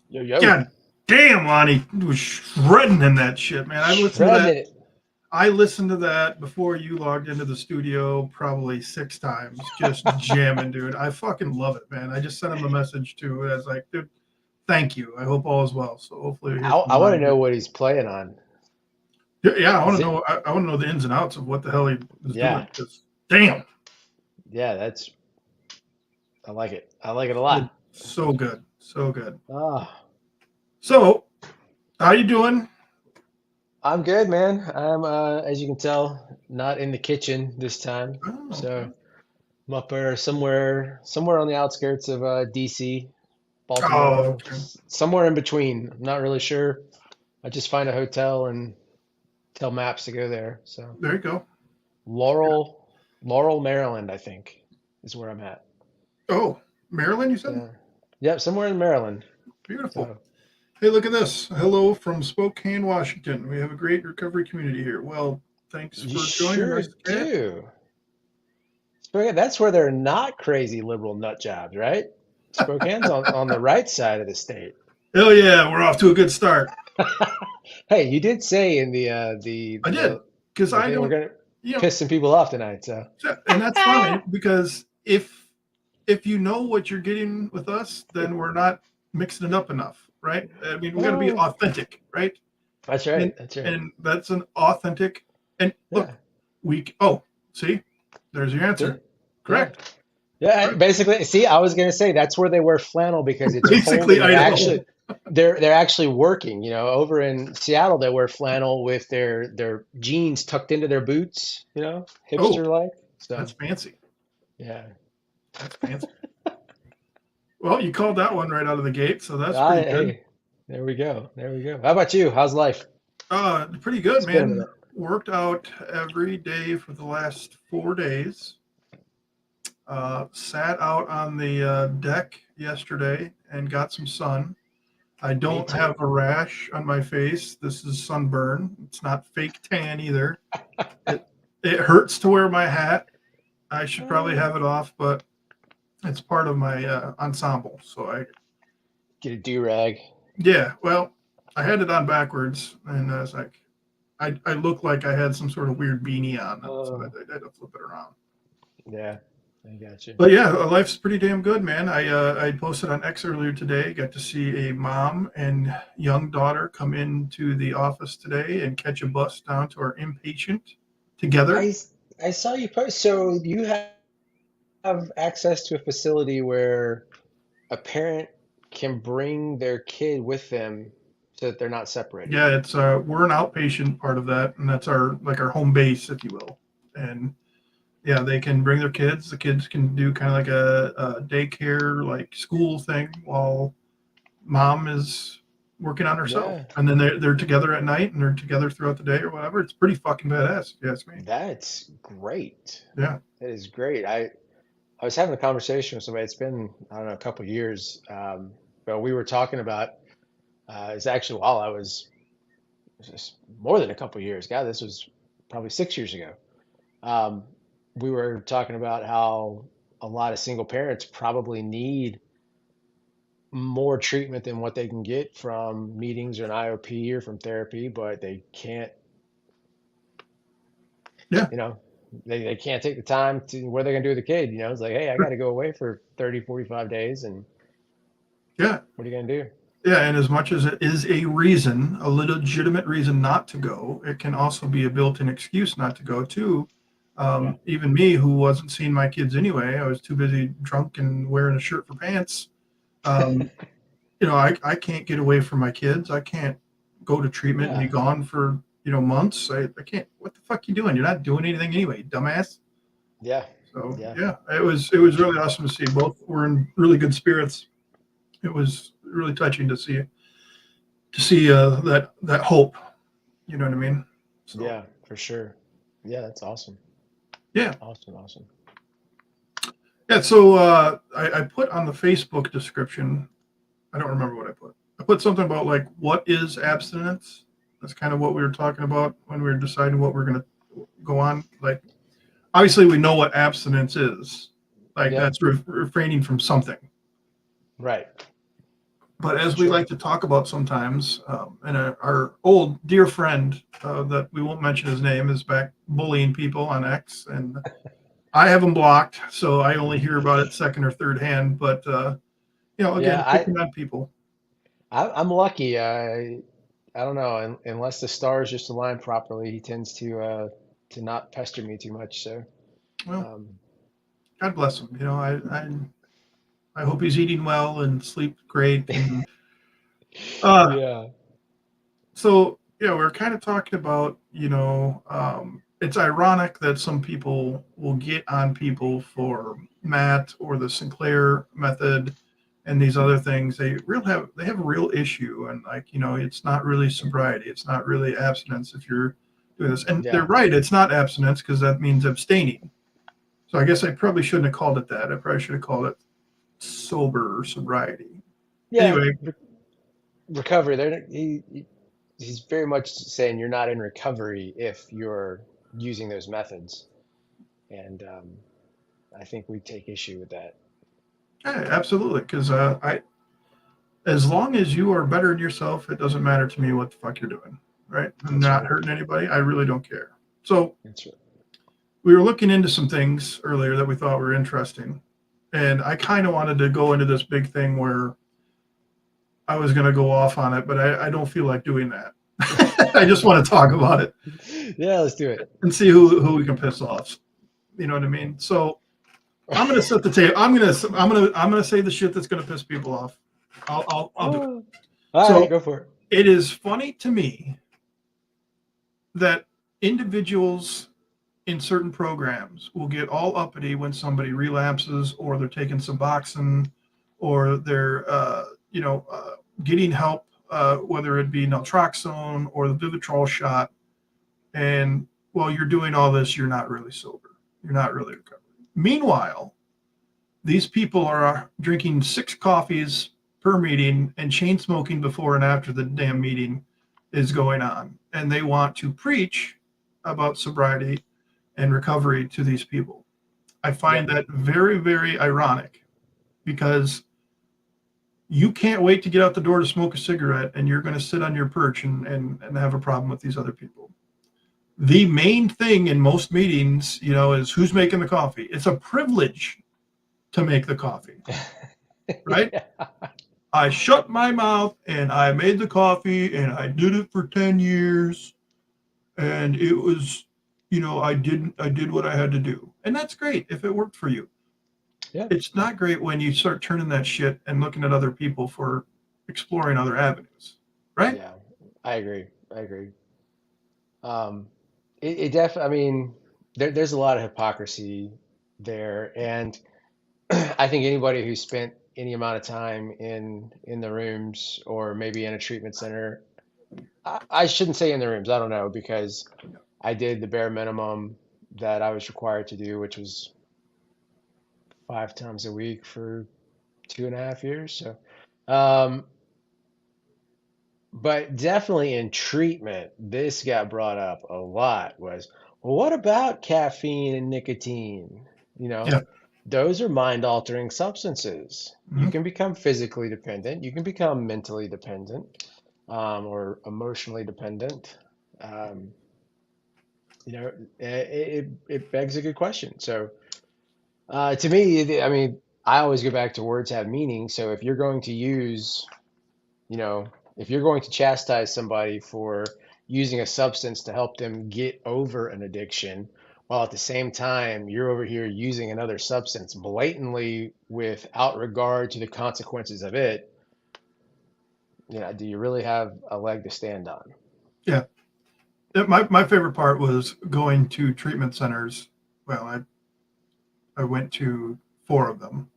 Yo, yo. God damn, Lonnie was shredding in that shit, man. Shredding it. I listened to that before you logged into the studio probably 6 times, just jamming, dude. I fucking love it, man. I just sent him a message too. I was like, dude, thank you. I hope all is well. So hopefully we hear from I want to Lonnie. know what he's playing on. Yeah, I want Is to it? know. I want to know the ins and outs of what the hell he was Yeah. doing. Because damn, Yeah, I like it. I like it a lot. so good, so good. Ah, So, how you doing? I'm good, man. I'm, as you can tell, not in the kitchen this time. Oh, So okay. I'm up there somewhere on the outskirts of DC, Oh, Baltimore, okay. somewhere in between. I'm not really sure. I just find a hotel and tell Maps to go there. So There you go. Laurel, Laurel, Maryland, I think, is where I'm at. Oh, Maryland, you said? So, yep, somewhere in Maryland. Beautiful. So, Hey, look at this. Hello from Spokane, Washington. We have a great recovery community here. Well, thanks you for joining sure us, Kat. do. Spokane, that's where they're not crazy liberal nut jobs, right? Spokane's on the right side of the state. Hell yeah, we're off to a good start. Hey, you did say in the I did, because the I thing we're don't, gonna you know, piss some people off tonight. So, and that's fine because if you know what you're getting with us, then we're not mixing it up enough, right? I mean, we got to be oh, authentic, right? that's And right. That's right. and that's an authentic. And look, Yeah. see, there's your See? answer. Yeah. Correct. Yeah, Correct. basically, see, I was gonna say that's where they wear flannel because it's cold Basically, and I know. they're actually working. You know, over in Seattle, they wear flannel with their jeans tucked into their boots. You know, Oh, hipster like. that's So fancy. yeah, That's fancy. Well, you called that one right out of the gate, so that's I pretty good. hey, there we go, there we go. How about you? How's life? Pretty good, It's been a man. minute. Worked out every day for the last 4 days. Sat out on the deck yesterday and got some sun. I Me don't have too. a rash on my face. This is sunburn. It's not fake tan either. It it hurts to wear my hat. I should probably have it off, but it's part of my ensemble. So Get a do rag. yeah. Well, I had it on backwards, and I was like, I looked like I had some sort of weird beanie on, so Oh, I had to flip it around. yeah, I got you. But yeah, life's pretty damn good, man. I posted on X earlier today. Got to see a mom and young daughter come into the office today and catch a bus down to our inpatient together. I I saw you post. So you have access to a facility where a parent can bring their kid with them so that they're not separated. Yeah, it's we're an outpatient part of that, and that's our like our home base, if you will. And yeah, they can bring their kids. The kids can do kind of like a daycare, like school thing, while mom is working on herself. Yeah, And then they're together at night and they're together throughout the day or whatever. It's pretty fucking badass, if you ask me. that's great. Yeah. That is great. I was having a conversation with somebody. It's been, I don't know, a couple of years, but we were talking about it's actually while I was just more than a couple of years. God, this was probably 6 years ago. Um, we were talking about how a lot of single parents probably need more treatment than what they can get from meetings or an IOP or from therapy, but they can't, Yeah. you know, they can't take the time to what they're going to do with the kid. You know, it's like, hey, I got to go away for 30, 45 days. And Yeah. what are you going to do? Yeah, and as much as it is a reason, a legitimate reason not to go, it can also be a built-in excuse not to go too. Yeah. Even me, who wasn't seeing my kids anyway, I was too busy drunk and wearing a shirt for pants. Um, I can't get away from my kids. I can't go to treatment and be Yeah. gone for months. I can't. What the fuck you doing? You're not doing anything anyway, dumbass. Yeah. So Yeah. yeah, it Very was true. really awesome to see. Both were in really good spirits. It was really touching to see that hope. You know what I mean? So Yeah, for sure. Yeah, that's awesome. yeah, Awesome. Awesome. yeah. So I put on the Facebook description. I don't remember what I put. I put something about like what is abstinence. That's kind of what we were talking about when we were deciding what we're gonna go on. Like obviously we know what abstinence is. Like Yep. that's refraining from something. Right. But as we Sure. like to talk about sometimes, and our old dear friend that we won't mention his name is back bullying people on X, and I have him blocked, so I only hear about it second or third hand. But Yeah, again, picking on people. I'm lucky. I don't know, unless the stars just align properly, he tends to not pester me too much. So, Well, um, God bless him. I hope he's eating well and sleep great. And uh, yeah. so yeah, we're kind of talking about it's ironic that some people will get on people for Matt or the Sinclair method and these other things. They have a real issue, and like it's not really sobriety, it's not really abstinence if you're doing this. And they're Yeah. right, it's not abstinence because that means abstaining. So I guess I probably shouldn't have called it that. I probably should have called it sober or sobriety. Yeah. Anyway, Recovery. He's very much saying you're not in recovery if you're using those methods, and I think we take issue with that. yeah, absolutely. Because I as long as you are bettering yourself, it doesn't matter to me what the fuck you're doing, right? I'm That's not right. hurting anybody. I really don't care. So That's right. we were looking into some things earlier that we thought were interesting, and I kind of wanted to go into this big thing where I was going to go off on it, but I don't feel like doing that. I just want to talk about it Yeah, let's do it. and see who we can piss off. You know what I mean? So I'm going to set the table. I'm gonna say the shit that's going to piss people off. I'll do it. All right, So go for it. it is funny to me that individuals in certain programs will get all uppity when somebody relapses or they're taking Suboxone or they're getting help, whether it be naltrexone or the Vivitrol shot. And while you're doing all this, you're not really sober. You're not really recovering. Meanwhile, these people are drinking 6 coffees per meeting and chain smoking before and after the damn meeting is going on. And they want to preach about sobriety and recovery to these people. I find Yep. that very, very ironic because you can't wait to get out the door to smoke a cigarette and you're going to sit on your perch and have a problem with these other people. The main thing in most meetings, is who's making the coffee. It's a privilege to make the coffee, right? Yeah. I shut my mouth and I made the coffee and I did it for 10 years and it was I did what I had to do. And that's great if it worked for you. Yeah. It's not great when you start turning that shit and looking at other people for exploring other avenues, right? Yeah. I agree. I agree. Um, it definitely, I mean, there's a lot of hypocrisy there. And I think anybody who spent any amount of time in the rooms or maybe in a treatment center, I shouldn't say in the rooms, I don't know, because I did the bare minimum that I was required to do, which was 5 times a week for 2.5 years. So, um, but definitely in treatment, this got brought up a lot was, well, what about caffeine and nicotine? You know, Yeah. those are mind-altering substances. You Mhm. can become physically dependent, you can become mentally dependent, or emotionally dependent. Um, it begs a good question. So, to me, I mean, I always go back to words have meaning. So if you're going to use You know, if you're going to chastise somebody for using a substance to help them get over an addiction, while at the same time you're over here using another substance blatantly without regard to the consequences of it, do you really have a leg to stand on? Yeah. My favorite part was going to treatment centers. Well, I went to four of them,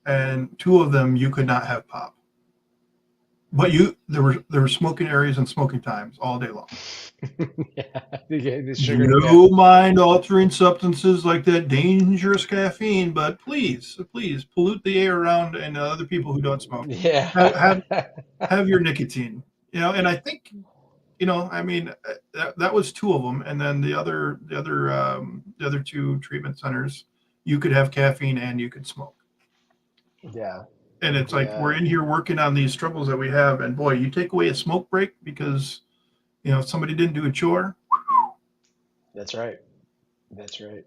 and two of them you could not have pop. But there were smoking areas and smoking times all day long. Yeah, the sugar to death. No mind altering substances like that dangerous caffeine, but please pollute the air around and other people who don't smoke. Have, have Yeah. have your nicotine. And I think I mean that was two of them, and then the other two treatment centers, you could have caffeine and you could smoke. Yeah. And it's like we're Yeah. in here working on these struggles that we have, and boy, you take away a smoke break because somebody didn't do a chore. That's right. That's right.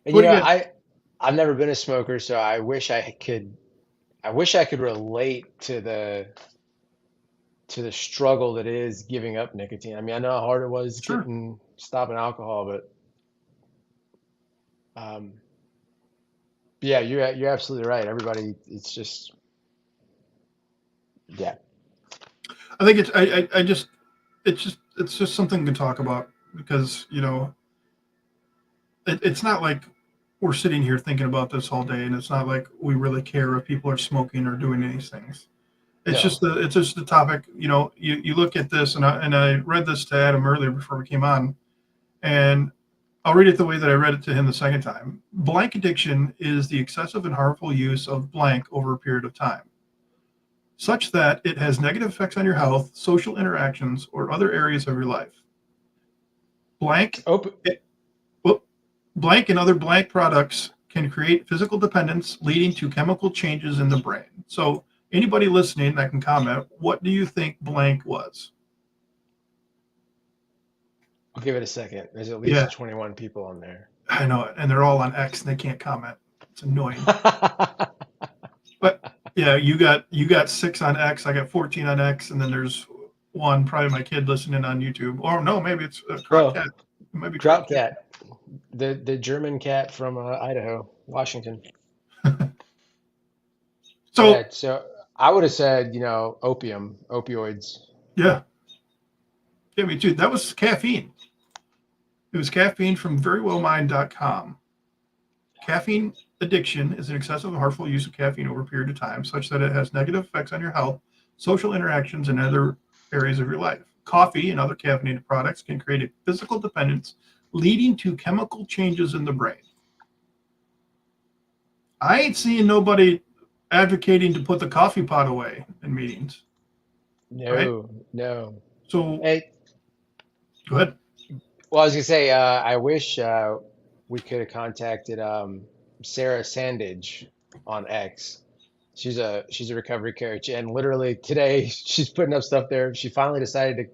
And What do you get? I've never been a smoker, so I wish I could relate to the struggle that is giving up nicotine. I mean, I know how hard it was Sure. stopping alcohol, but um, yeah, you're absolutely right. Everybody, it's just yeah, I think I just it's just something to talk about because it's not like we're sitting here thinking about this all day, and it's not like we really care if people are smoking or doing these things. no, It's just the topic. You look at this, and I read this to Adam earlier before we came on, and I'll read it the way that I read it to him the second time. Blank addiction is the excessive and harmful use of blank over a period of time, such that it has negative effects on your health, social interactions, or other areas of your life. Blank, open. well, blank and other blank products can create physical dependence, leading to chemical changes in the brain. So, anybody listening that can comment, what do you think blank was? I'll give it a second. There's at Yeah, least 21 people on there. I know it. And they're all on X and they can't comment. It's annoying. But yeah, you got 6 on X, I got 14 on X, and then there's one, probably my kid listening on YouTube. Or no, maybe it's Croc No, Cat. It might be Croc Kraut Cat. cat, the German cat from Idaho, Washington. So Yeah, so I would have said, opioids. yeah, yeah, me too. That was caffeine. It was caffeine from verywellmind.com. Caffeine addiction is an excessive and harmful use of caffeine over a period of time, such that it has negative effects on your health, social interactions, and other areas of your life. Coffee and other caffeinated products can create a physical dependence, leading to chemical changes in the brain. I ain't seeing nobody advocating to put the coffee pot away in meetings, right? No, no. So Hey, go ahead. well, I was gonna say, I wish we could have contacted Sarah Sandage on X. She's a recovery coach, and literally today she's putting up stuff there. She finally decided to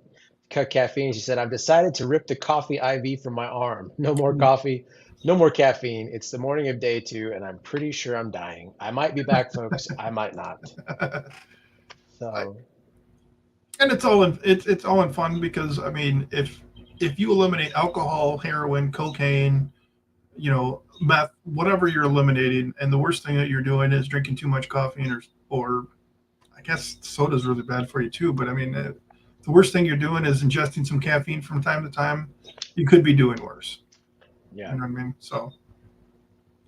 cut caffeine. She said, "I've decided to rip the coffee IV from my arm. No more coffee, no more caffeine. It's the morning of day two, and I'm pretty sure I'm dying. I might be back, folks. I might not." So, And it's all in fun because I mean, if you eliminate alcohol, heroin, cocaine, meth, whatever you're eliminating, and the worst thing that you're doing is drinking too much coffee, or I guess soda's really bad for you too. But I mean, the worst thing you're doing is ingesting some caffeine from time to time. You could be doing worse. yeah. You know what I mean? So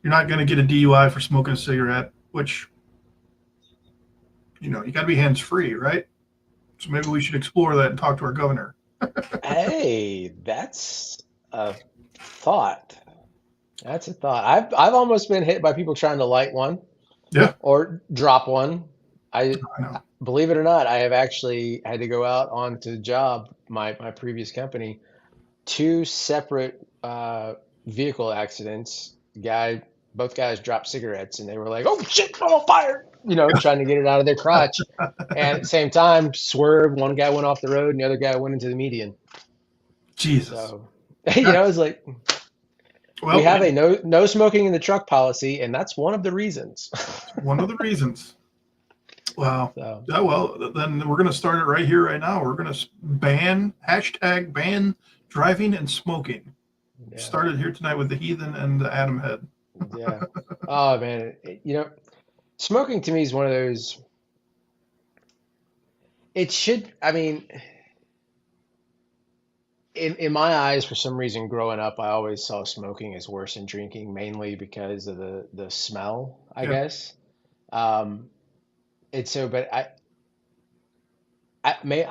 you're not going to get a DUI for smoking a cigarette, which you got to be hands free, right? So maybe we should explore that and talk to our governor. Hey, that's a thought. That's a thought. I've almost been hit by people trying to light one Yeah, or drop one. I I know. Believe it or not, I have actually had to go out onto the job, my previous company, two separate vehicle accidents. Both guys dropped cigarettes and they were like, "Oh shit, I'm on fire!" Trying to get it out of their crotch. And at the same time, swerved. One guy went off the road and the other guy went into the median. Jesus. So, Yeah. it's like we Well, have a no smoking in the truck policy, and that's one of the reasons. one of the reasons. Wow. So Yeah, well, then we're going to start it right here, right now. We're going to ban driving and smoking. yeah, Started here tonight with the Heathen and the Adam Head. yeah. Oh man, smoking to me is one of those. It should. I mean, in my eyes, for some reason, growing up, I always saw smoking as worse than drinking, mainly because of the smell, I Yeah. guess. Um, and so, but I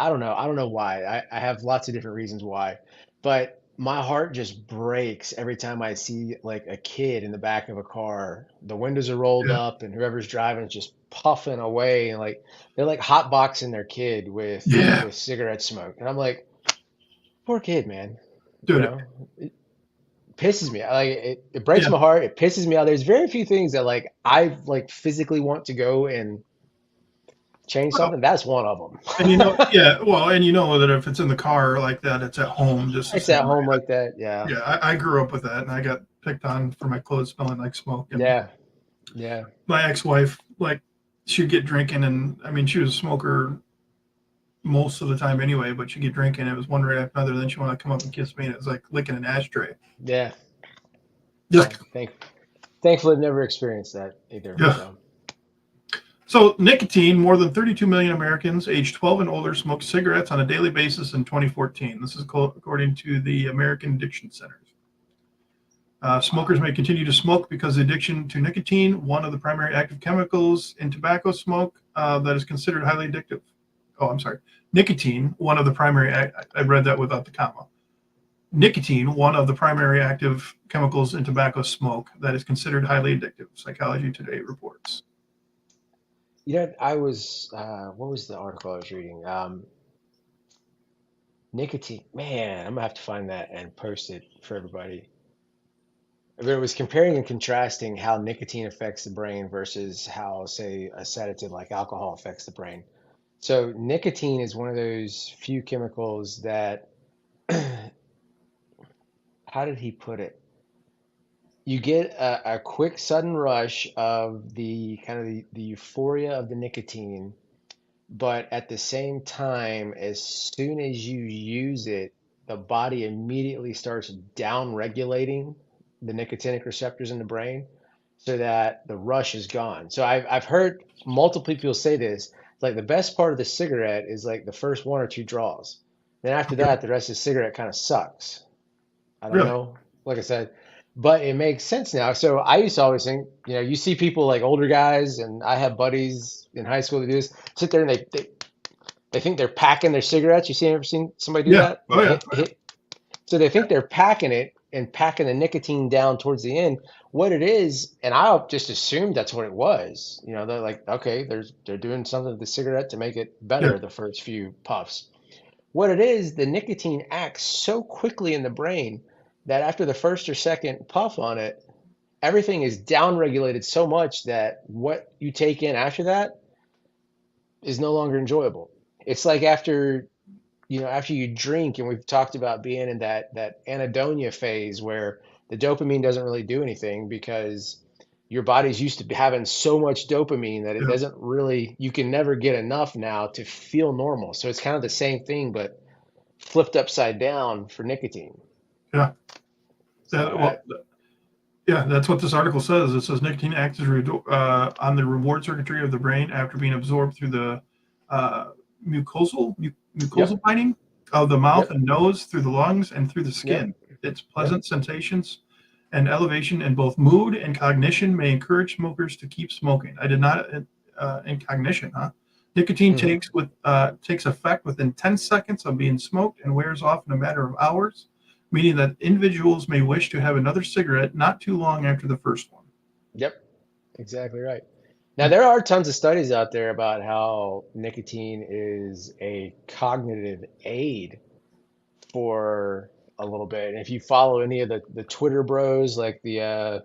don't know. I don't know why. I have lots of different reasons why, but my heart just breaks every time I see like a kid in the back of a car. The windows are rolled Yeah. up and whoever's driving is just puffing away and like they're like hotboxing their kid Yeah. with cigarette smoke. And I'm like, poor kid, man. You Dude. know, it pisses me. Like it breaks Yeah. my heart. It pisses me out. There's very few things that like I like physically want to go and change Well, something. That's one of them. and yeah, well, and that if it's in the car like that, it's at home just the It's same at way. home like that. Yeah. Yeah, I grew up with that, and I got picked on for my clothes smelling like smoke. And Yeah. Yeah. my ex-wife, like, she'd get drinking, and I mean, she was a smoker most of the time anyway, but she'd get drinking. It was one right after another. Then she wanted to come up and kiss me, and it was like licking an ashtray. Yeah. Just Thankfully, I've never experienced that either. yeah. So, So nicotine, more than 32 million Americans aged 12 and older smoked cigarettes on a daily basis in 2014. This is according to the American Addiction Centers. Smokers may continue to smoke because the addiction to nicotine, one of the primary active chemicals in tobacco smoke, that is considered highly addictive. Oh, I'm sorry. Nicotine, one of the primary, I read that without the comma. Nicotine, one of the primary active chemicals in tobacco smoke that is considered highly addictive, Psychology Today reports. what was the article I was reading? Nicotine. Man, I'm gonna have to find that and post it for everybody. But it was comparing and contrasting how nicotine affects the brain versus how, say, a sedative like alcohol affects the brain. So, nicotine is one of those few chemicals that, how did he put it? You get a quick sudden rush of the kind of the euphoria of the nicotine, but at the same time, as soon as you use it, the body immediately starts down regulating the nicotinic receptors in the brain so that the rush is gone. So I've heard multiple people say this. It's like the best part of the cigarette is like the first one or two draws. Then after Okay. that, the rest of the cigarette kind of sucks. I don't Really? know. Like I said, but it makes sense now. So I used to always think, you see people like older guys, and I have buddies in high school that do this, sit there and they think they're packing their cigarettes. Ever seen somebody do Yeah. that? Oh, yeah. So they think they're packing it and packing the nicotine down towards the end. What it is, and I just assumed that's what it was. They're like, okay, they're doing something to the cigarette to make it Yeah. better the first few puffs. What it is, the nicotine acts so quickly in the brain that after the first or second puff on it, everything is downregulated so much that what you take in after that is no longer enjoyable. It's like after you drink, and we've talked about being in that anhedonia phase where the dopamine doesn't really do anything because your body's used to having so much dopamine that it Yeah. doesn't really, you can never get enough now to feel normal. So it's kind of the same thing, but flipped upside down for nicotine. Yeah. So That, well, yeah, that's what this article says. It says nicotine acts as on the reward circuitry of the brain after being absorbed through the uh, mucosal yep, lining of the mouth yep, and nose, through the lungs, and through the yep, skin. Its yep. pleasant sensations and elevation in both mood and cognition may encourage smokers to keep smoking. I did not in cognition, huh? Nicotine Hmm. takes effect within 10 seconds of being smoked and wears off in a matter of hours, meaning that individuals may wish to have another cigarette not too long after the first one. Yep, exactly right. Now, there are tons of studies out there about how nicotine is a cognitive aid for a little bit. And if you follow any of the Twitter bros, like the uh,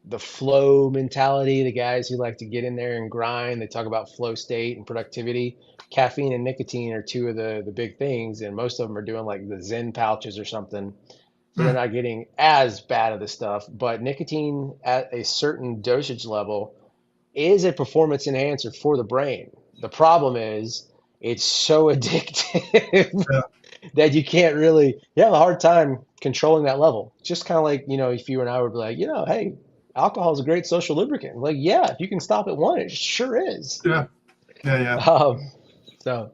the flow mentality, the guys who like to get in there and grind, they talk about flow state and productivity. Caffeine and nicotine are two of the big things, and most of them are doing like the Zen pouches or something. So they're Mm, not getting as bad of the stuff, but nicotine at a certain dosage level is a performance enhancer for the brain. The problem is it's so addictive Yeah. that you have a hard time controlling that level. Just kind of like, if you and I would be like, hey, alcohol is a great social lubricant. Like, yeah, if you can stop at one, it sure is. Yeah. Yeah. Yeah. Um, so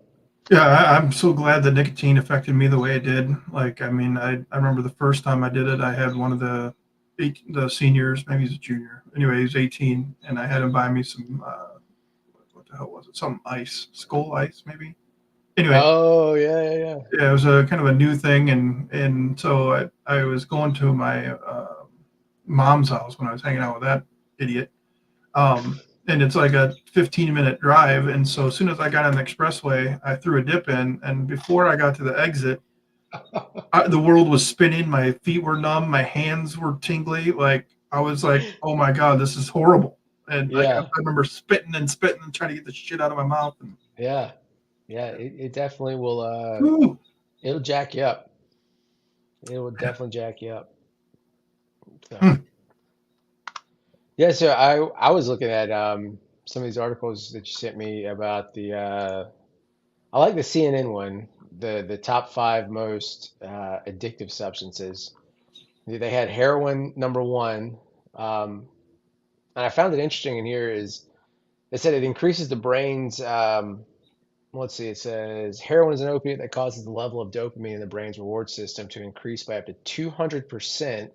Yeah, I'm so glad that nicotine affected me the way it did. Like, I mean, I remember the first time I did it, I had one of the seniors, maybe he's a junior. Anyway, he's 18, and I had him buy me some, what the hell was it? Some ice, Skull Ice, maybe. Anyway, oh yeah, yeah, yeah, it was a kind of a new thing, and so I was going to my mom's house when I was hanging out with that idiot. And it's like a 15-minute drive. And so as soon as I got on the expressway, I threw a dip in. And before I got to the exit, the world was spinning. My feet were numb. My hands were tingly. Like I was like, oh my God, this is horrible. And I yeah, remember spitting and spitting and trying to get the shit out of my mouth. And yeah, yeah. It definitely will. whew, It'll jack you up. It will definitely jack you up. So hmm, yeah. So I was looking at some of these articles that you sent me about the. I like the CNN one. The top five most addictive substances. They had heroin number one. Um, and I found it interesting in here is they said it increases the brain's let's see, it says heroin is an opiate that causes the level of dopamine in the brain's reward system to increase by up to 200%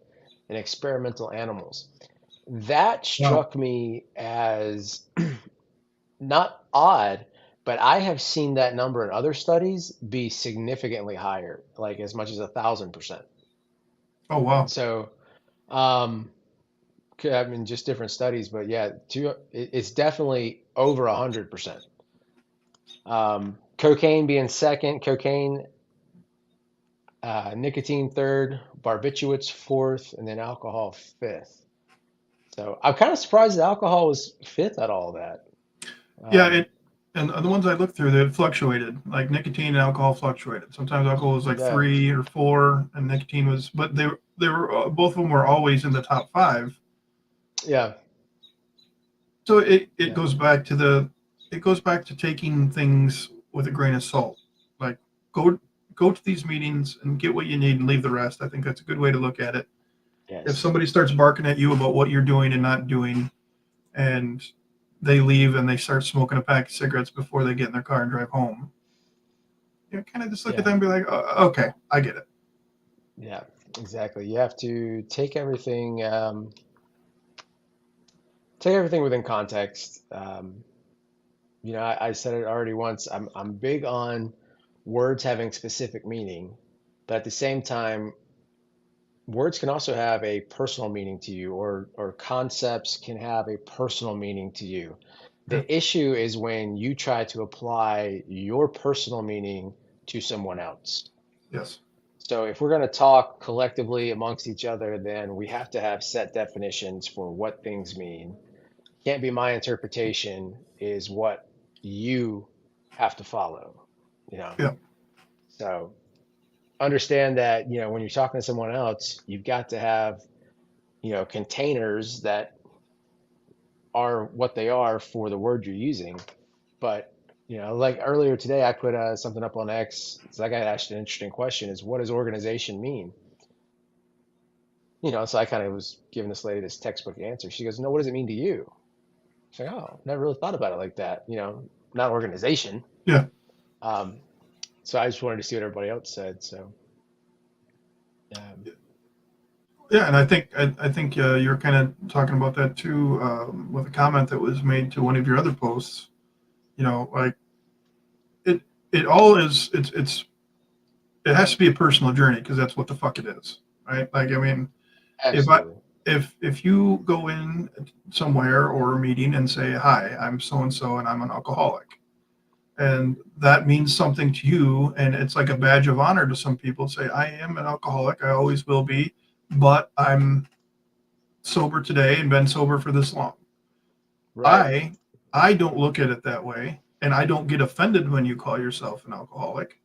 in experimental animals. That wow. struck me as not odd, but I have seen that number in other studies be significantly higher, like as much as 1,000%. Oh, wow. So, um, I mean, just different studies, but yeah, it's definitely over 100%. Cocaine being second, nicotine third, barbiturates fourth, and then alcohol fifth. So I'm kind of surprised that alcohol was fifth at all of that. Yeah. Um, And the ones I looked through, they fluctuated. Like nicotine and alcohol fluctuated. Sometimes alcohol was like yeah, 3 or 4, and nicotine was, but they were both of them were always in the top five. yeah, So it yeah, goes back to it goes back to taking things with a grain of salt. Like go go to these meetings and get what you need and leave the rest. I think that's a good way to look at it. If yes, somebody starts barking at you about what you're doing and not doing, and they leave and they start smoking a pack of cigarettes before they get in their car and drive home, you know, kind of just look at yeah, them and be like, oh, okay, I get it. yeah, exactly. You have to take everything within context. I said it already once. I'm big on words having specific meaning, but at the same time, words can also have a personal meaning to you, or concepts can have a personal meaning to you. Yeah. The issue is when you try to apply your personal meaning to someone else. Yes. So if we're going to talk collectively amongst each other, then we have to have set definitions for what things mean. Can't be my interpretation is what you have to follow, you know. Yeah. So understand that, when you're talking to someone else, you've got to have, containers that are what they are for the word you're using. But, like earlier today, I put something up on X. So I got asked an interesting question is what does organization mean? So I kind of was giving this lady this textbook answer. She goes, no, what does it mean to you? She's like, oh, never really thought about it like that. Not organization. Yeah. Um, so I just wanted to see what everybody else said. So, um, Yeah, and I think you're kind of talking about that too, with a comment that was made to one of your other posts. You know, like it it all is it has to be a personal journey because that's what the fuck it is, right? Like, I mean, if I absolutely. if you go in somewhere or a meeting and say, "Hi, I'm so and so, and I'm an alcoholic," and that means something to you, and it's like a badge of honor to some people, say, "I am an alcoholic. I always will be, but I'm sober today and been sober for this long." Right. I I don't look at it that way, and I don't get offended when you call yourself an alcoholic,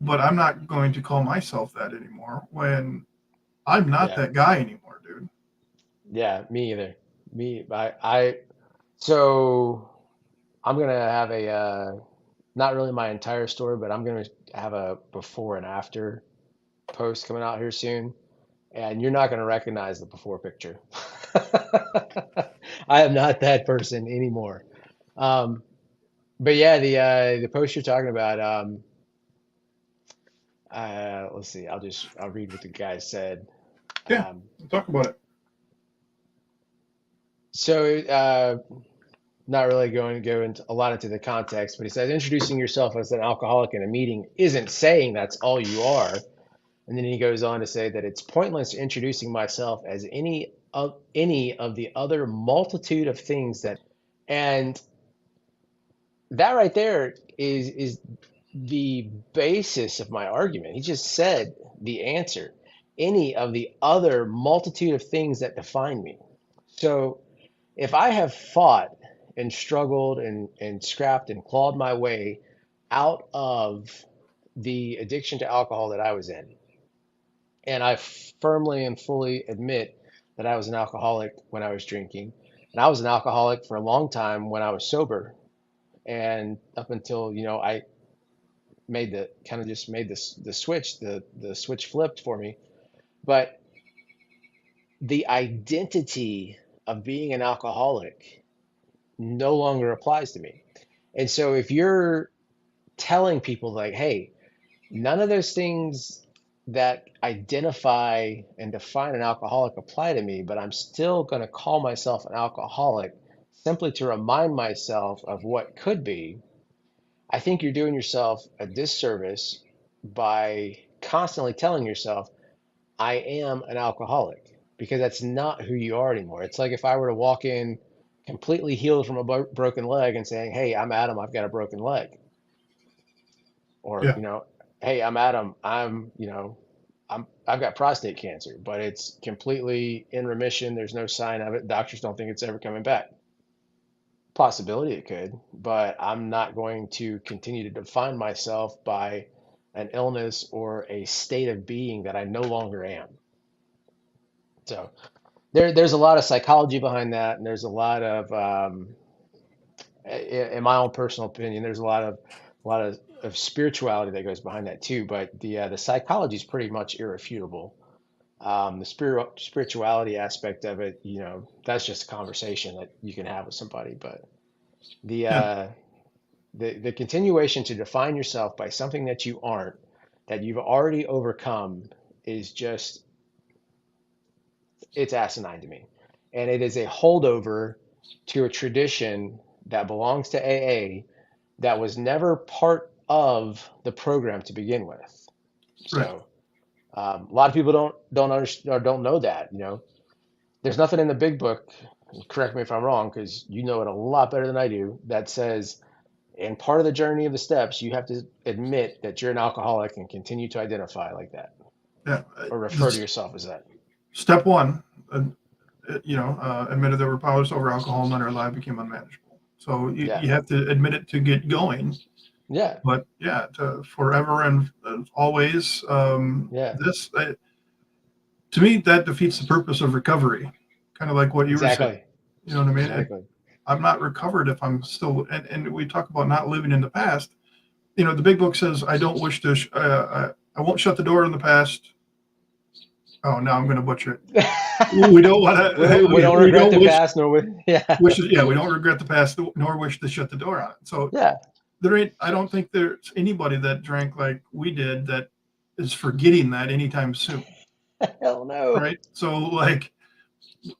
but I'm not going to call myself that anymore when I'm not Yeah. that guy anymore, dude. Yeah. Me either. Me, I So I'm gonna have a not really my entire story, but I'm gonna have a before and after post coming out here soon, and you're not gonna recognize the before picture. I am not that person anymore. Um, but yeah, the post you're talking about, let's see, I'll read what the guy said. Yeah, Um, we'll talk about it. so not really going to go into a lot into the context, but he says introducing yourself as an alcoholic in a meeting isn't saying that's all you are. And then he goes on to say that it's pointless introducing myself as any of the other multitude of things that, and that right there is the basis of my argument. He just said the answer. Any of the other multitude of things that define me. So if I have fought and struggled and scrapped and clawed my way out of the addiction to alcohol that I was in, and I firmly and fully admit that I was an alcoholic when I was drinking, and I was an alcoholic for a long time when I was sober, and up until I made the kind of just made this the switch, the switch flipped for me. But the identity of being an alcoholic no longer applies to me. And so if you're telling people like, hey, none of those things that identify and define an alcoholic apply to me, but I'm still going to call myself an alcoholic simply to remind myself of what could be, I think you're doing yourself a disservice by constantly telling yourself, I am an alcoholic, because that's not who you are anymore. It's like if I were to walk in completely healed from a broken leg and saying, hey, I'm Adam, I've got a broken leg. Or, Yeah, hey, I'm Adam, I've got prostate cancer, but it's completely in remission. There's no sign of it. Doctors don't think it's ever coming back. Possibility it could, but I'm not going to continue to define myself by an illness or a state of being that I no longer am. So there's a lot of psychology behind that, and there's a lot of, in my own personal opinion, there's a lot of spirituality that goes behind that too. But the psychology is pretty much irrefutable. The spirituality aspect of it, that's just a conversation that you can have with somebody. But the yeah, uh, the continuation to define yourself by something that you aren't, that you've already overcome, is just, it's asinine to me. And it is a holdover to a tradition that belongs to AA that was never part of the program to begin with. right. So a lot of people don't understand or don't know that. There's nothing in the big book. Correct me if I'm wrong, because you know it a lot better than I do. That says, in part of the journey of the steps, you have to admit that you're an alcoholic and continue to identify like that, Yeah. or refer to This yourself as that. step one, admitted that we're powerless over alcohol and that our life became unmanageable. So Yeah, you have to admit it to get going. yeah, But yeah, to forever and always, yeah. this to me that defeats the purpose of recovery. Kind of like what you were saying. Exactly, You know what I mean? exactly. I'm not recovered if I'm still. And we talk about not living in the past. The big book says I don't wish to. I won't shut the door on the past. Oh, now I'm going to butcher it. We don't want to. We don't We regret don't the wish. past, nor yeah, Wish. Yeah, we don't regret the past, nor wish to shut the door on it. So yeah. there ain't. I don't think there's anybody that drank like we did that is forgetting that anytime soon. Hell no. Right. So like,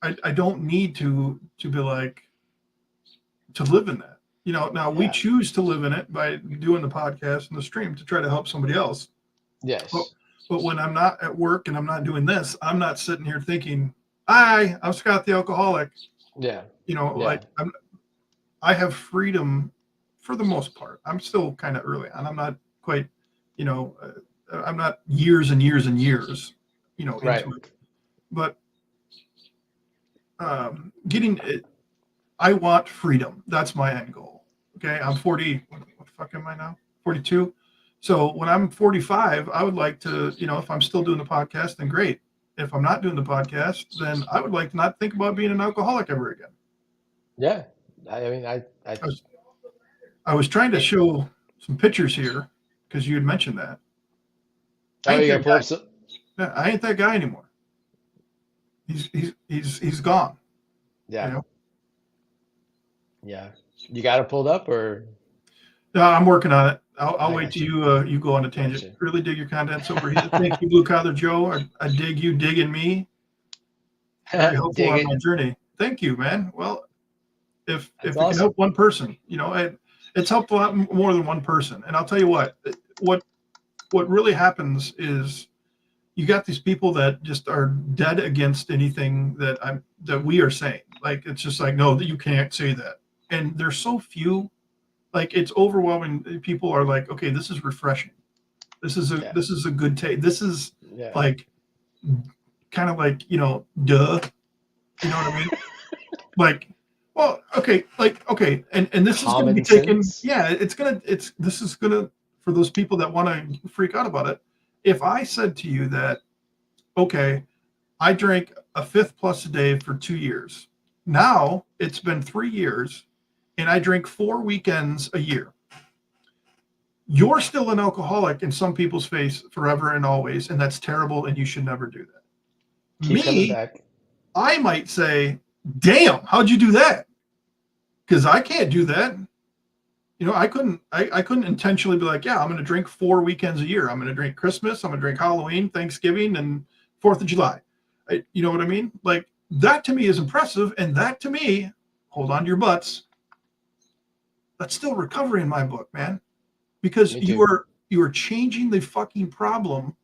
I don't need to be like to live in that. Now we Yeah. choose to live in it by doing the podcast and the stream to try to help somebody else. But, Yes. but when I'm not at work and I'm not doing this, I'm not sitting here thinking, I'm Scott the alcoholic. Yeah. Yeah. Like I have freedom for the most part. I'm still kind of early on. I'm not quite, I'm not years and years and years, Right. into it. But getting it, I want freedom. That's my end goal. Okay. I'm 40. What the fuck am I now? 42. So when I'm 45, I would like to, if I'm still doing the podcast, then great. If I'm not doing the podcast, then I would like to not think about being an alcoholic ever again. Yeah. I mean, I was I was trying to it, show some pictures here because you had mentioned that. I oh, ain't you gotta that pull up guy. some, Yeah, I ain't that guy anymore. He's gone. You yeah, know. yeah. You got it pulled up or No, I'm working on it. I'll I wait got till you. you go on a tangent. Gotcha. Really dig your contents over here. Thank you, Blue Collar Joe. I dig you digging me. Very helpful Dig on my it. journey. Thank you, man. Well, That's if it can help awesome. one person, it's helped a lot more than one person. And I'll tell you what what really happens is you got these people that just are dead against anything that we are saying. Like it's just like no, you can't say that. And there's so few. Like it's overwhelming. People are like, okay, this is refreshing. Yeah. This is a good take. This is Yeah. like kind of like duh. You know what I mean? Like, well, okay, like okay, and this is going to be Common taken. sense. Yeah, it's this is going to for those people that want to freak out about it. If I said to you that, okay, I drank a fifth plus a day for 2 years. Now it's been 3 years, and I drink 4 weekends a year. You're still an alcoholic in some people's face forever and always, and that's terrible, and you should never do that. Keep coming Me, back. I might say, damn, how'd you do that? Because I can't do that. I couldn't intentionally be like, yeah, I'm going to drink 4 weekends a year. I'm going to drink Christmas, I'm going to drink Halloween, Thanksgiving, and 4th of July. You know what I mean? Like that to me is impressive. And that to me, hold on to your butts, that's still recovery in my book, man. Because Me too. you are changing the fucking problem,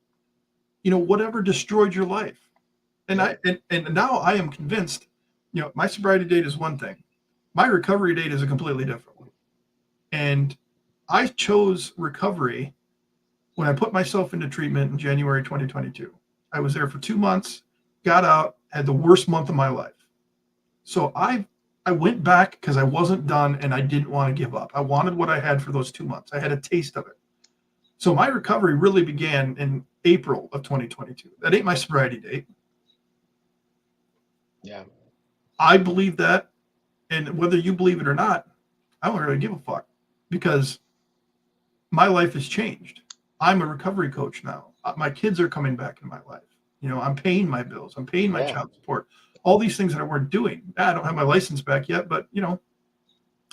whatever destroyed your life. And Yep. and now I am convinced, my sobriety date is one thing. My recovery date is a completely different one. And I chose recovery when I put myself into treatment in January 2022. I was there for 2 months, got out, had the worst month of my life. So I went back because I wasn't done and I didn't want to give up. I wanted what I had for those 2 months. I had a taste of it. So my recovery really began in April of 2022. That ain't my sobriety date. Yeah. I believe that. And whether you believe it or not, I don't really give a fuck because my life has changed. I'm a recovery coach now. My kids are coming back in my life. I'm paying my bills. I'm paying my Yeah. child support. All these things that I weren't doing. I don't have my license back yet, but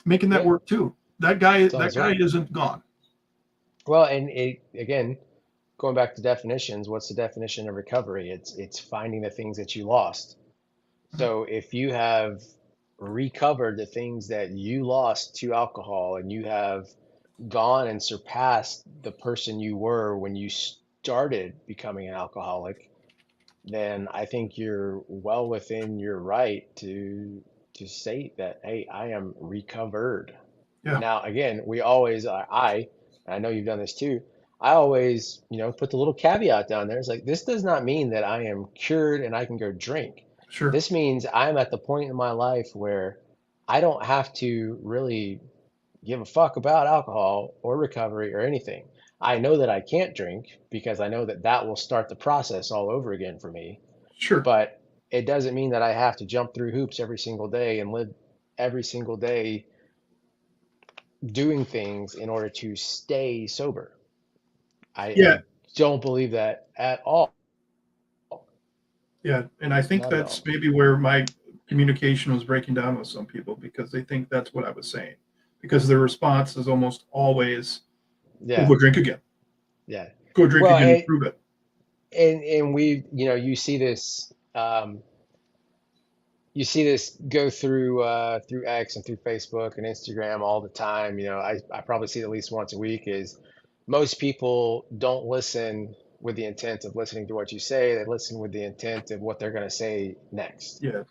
making that Yeah. work too. It's on That its guy way. isn't gone. Well, and again, going back to definitions, what's the definition of recovery? It's finding the things that you lost. So if you have recovered the things that you lost to alcohol and you have gone and surpassed the person you were when you started becoming an alcoholic, then I think you're well within your right to state that, hey, I am recovered. Yeah, Now, again, we always, I know you've done this too. I always, put the little caveat down there. It's like, this does not mean that I am cured and I can go drink. sure. This means I'm at the point in my life where I don't have to really give a fuck about alcohol or recovery or anything. I know that I can't drink because I know that that will start the process all over again for me. Sure. But it doesn't mean that I have to jump through hoops every single day and live every single day doing things in order to stay sober. Yeah, I don't believe that at all. yeah. And I think Not at that's all. maybe where my communication was breaking down with some people because they think that's what I was saying. Because their response is almost always, well, Yeah, go drink again. yeah. Go drink Well, again and prove it. and we, you see this, go through X and through Facebook and Instagram all the time. I probably see it at least once a week. Is most people don't listen with the intent of listening to what you say. They listen with the intent of what they're going to say next. Yeah,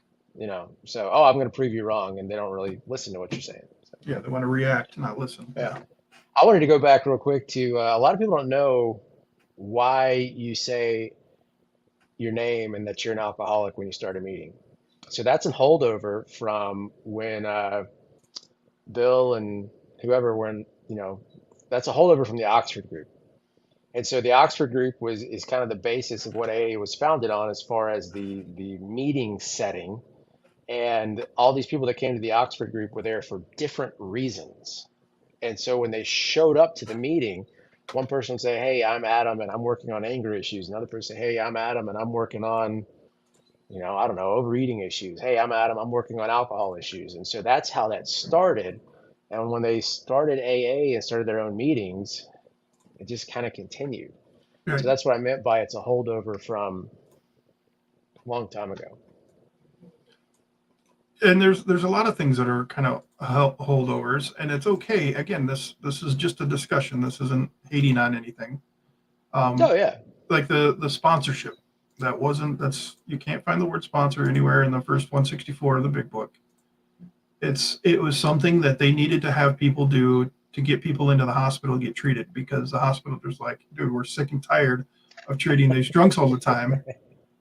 So, oh, I'm going to prove you wrong, and they don't really listen to what you're saying. So, yeah. They want to react, not listen. yeah. Yeah. I wanted to go back real quick to a lot of people don't know why you say your name and that you're an alcoholic when you start a meeting. So that's a holdover from when Bill and whoever were in, that's a holdover from the Oxford group. And so the Oxford group is kind of the basis of what AA was founded on as far as the meeting setting. And all these people that came to the Oxford group were there for different reasons. And so when they showed up to the meeting, one person would say, "Hey, I'm Adam and I'm working on anger issues." Another person say, "Hey, I'm Adam and I'm working on, I don't know, overeating issues. Hey, I'm Adam, I'm working on alcohol issues." And so that's how that started. And when they started AA and started their own meetings, it just kind of continued. So Right. that's what I meant by it's a holdover from a long time ago. And there's a lot of things that are kind of holdovers, and it's okay. Again, this is just a discussion. This isn't hating on anything. Oh Um, yeah. like the sponsorship, that's you can't find the word sponsor anywhere in the first 164 of the big book. It was something that they needed to have people do to get people into the hospital to get treated, because the hospital was like, dude, we're sick and tired of treating these drunks all the time.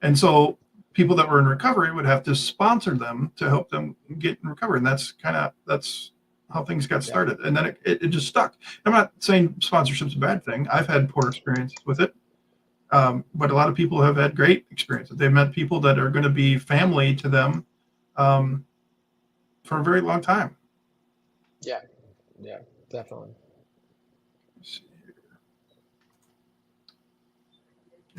And so people that were in recovery would have to sponsor them to help them get in recovery. And that's how things got Yeah. started. And then it just stuck. I'm not saying sponsorship's a bad thing. I've had poor experiences with it. But a lot of people have had great experiences. They've met people that are going to be family to them, um, for a very long time. Yeah. Yeah. Definitely.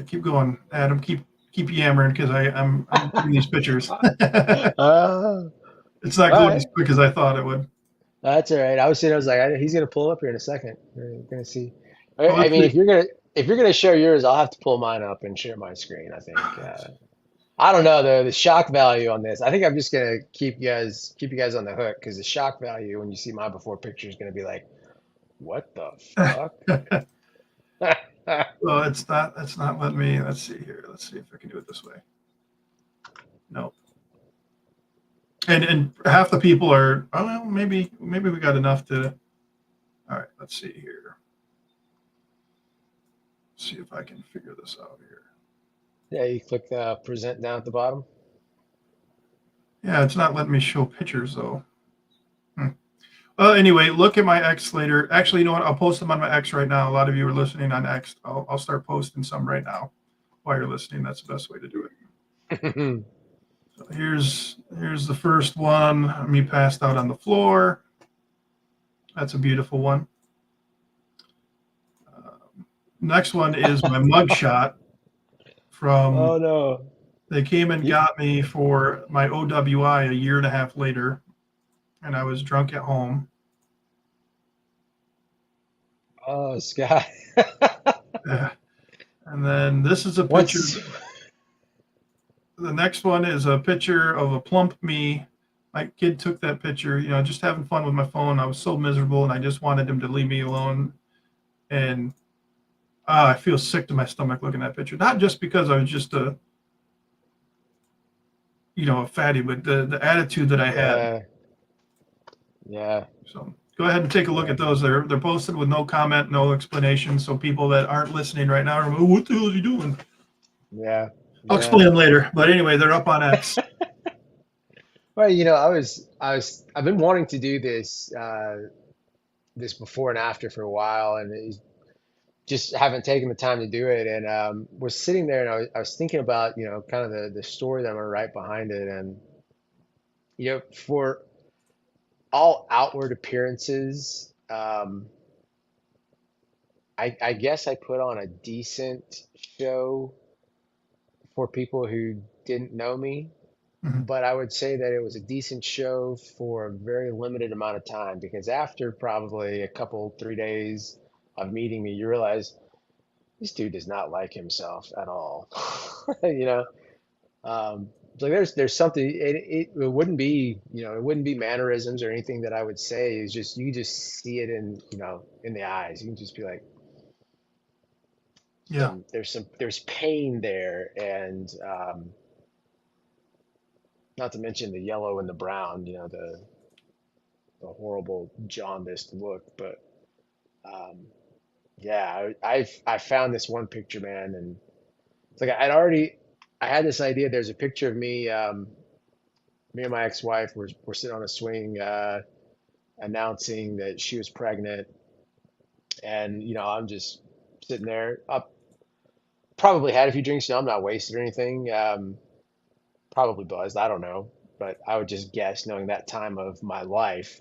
Keep going, Adam. Keep yammering, because I'm looking at these pictures. All It's not going right. as quick as I thought it would. That's all right. I was sitting, I was like, he's gonna pull up here in a second. We're gonna see. Well, I let's mean, see. if you're gonna share yours, I'll have to pull mine up and share my screen, I think. I don't know though, the shock value on this. I think I'm just gonna keep you guys on the hook because the shock value when you see my before picture is gonna be like, what the fuck? Well, it's not letting me. Let's see here. Let's see if I can do it this way. No. And half the people are, oh well, maybe we got enough to. All right, let's see here. See if I can figure this out here. Yeah, you click present down at the bottom. Yeah, it's not letting me show pictures though. Hmm. Well, anyway, look at my X later. Actually, you know what? I'll post them on my X right now. A lot of you are listening on X. I'll start posting some right now while you're listening. That's the best way to do it. So here's the first one. Me passed out on the floor. That's a beautiful one. Next one is my mug shot from. Oh no. They came and You, got me for my OWI a year and a half later, and I was drunk at home. oh, Scott. Yeah. And then this is a picture. What's The next one is a picture of a plump me. My kid took that picture, just having fun with my phone. I was so miserable, and I just wanted him to leave me alone. And I feel sick to my stomach looking at that picture. Not just because I was just a fatty, but the attitude that I had. yeah, yeah, So go ahead and take a look yeah, at those. They're posted with no comment, no explanation. So people that aren't listening right now are, what the hell is he doing? yeah, I'll yeah. explain later. But anyway, they're up on X. Well, I've been wanting to do this before and after for a while, and just haven't taken the time to do it. And was sitting there, and I was thinking about, kind of the story that I'm gonna write behind it, and for all outward appearances, I guess I put on a decent show for people who didn't know me. Mhm. But I would say that it was a decent show for a very limited amount of time because after probably a couple, 3 days of meeting me, you realize this dude does not like himself at all. You know, so there's something. It wouldn't be it wouldn't be mannerisms or anything that I would say. Is just you just see it in the eyes. You can just be like Yeah. there's pain there and not to mention the yellow and the brown. The horrible jaundiced look. But um, yeah, I found this one picture, man, and it's like I had this idea. There's a picture of me, me and my ex-wife were sitting on a swing, announcing that she was pregnant, and I'm just sitting there. I probably had a few drinks. I'm not wasted or anything. Probably buzzed. I don't know. but I would just guess knowing that time of my life.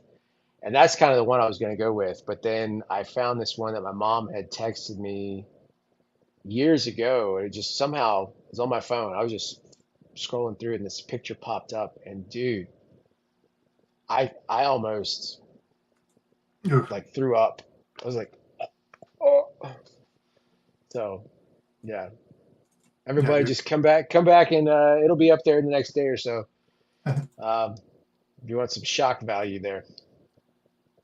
And that's kind of the one I was going to go with. But then I found this one that my mom had texted me years ago. It just somehow was on my phone. I was just scrolling through and this picture popped up. And dude, I almost Ugh. like threw up. I was like, oh. So yeah, Yeah, everybody dude. just come back, and it'll be up there the next day or so. Um, if you want some shock value there.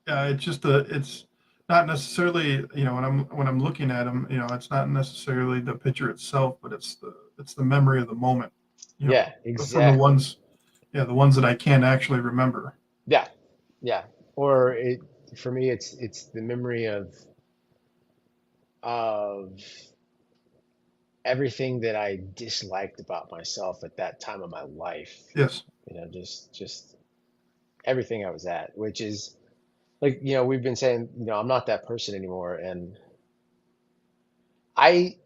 Yeah, it's just it's not necessarily, when I'm looking at them, it's not necessarily the picture itself, but it's the memory of the moment, you know, Yeah, from the exactly. ones, yeah, the ones that I can't actually remember. Yeah, yeah. Or it for me, it's the memory of everything that I disliked about myself at that time of my life. Yes. Just everything I was at, which is like, we've been saying, I'm not that person anymore. And I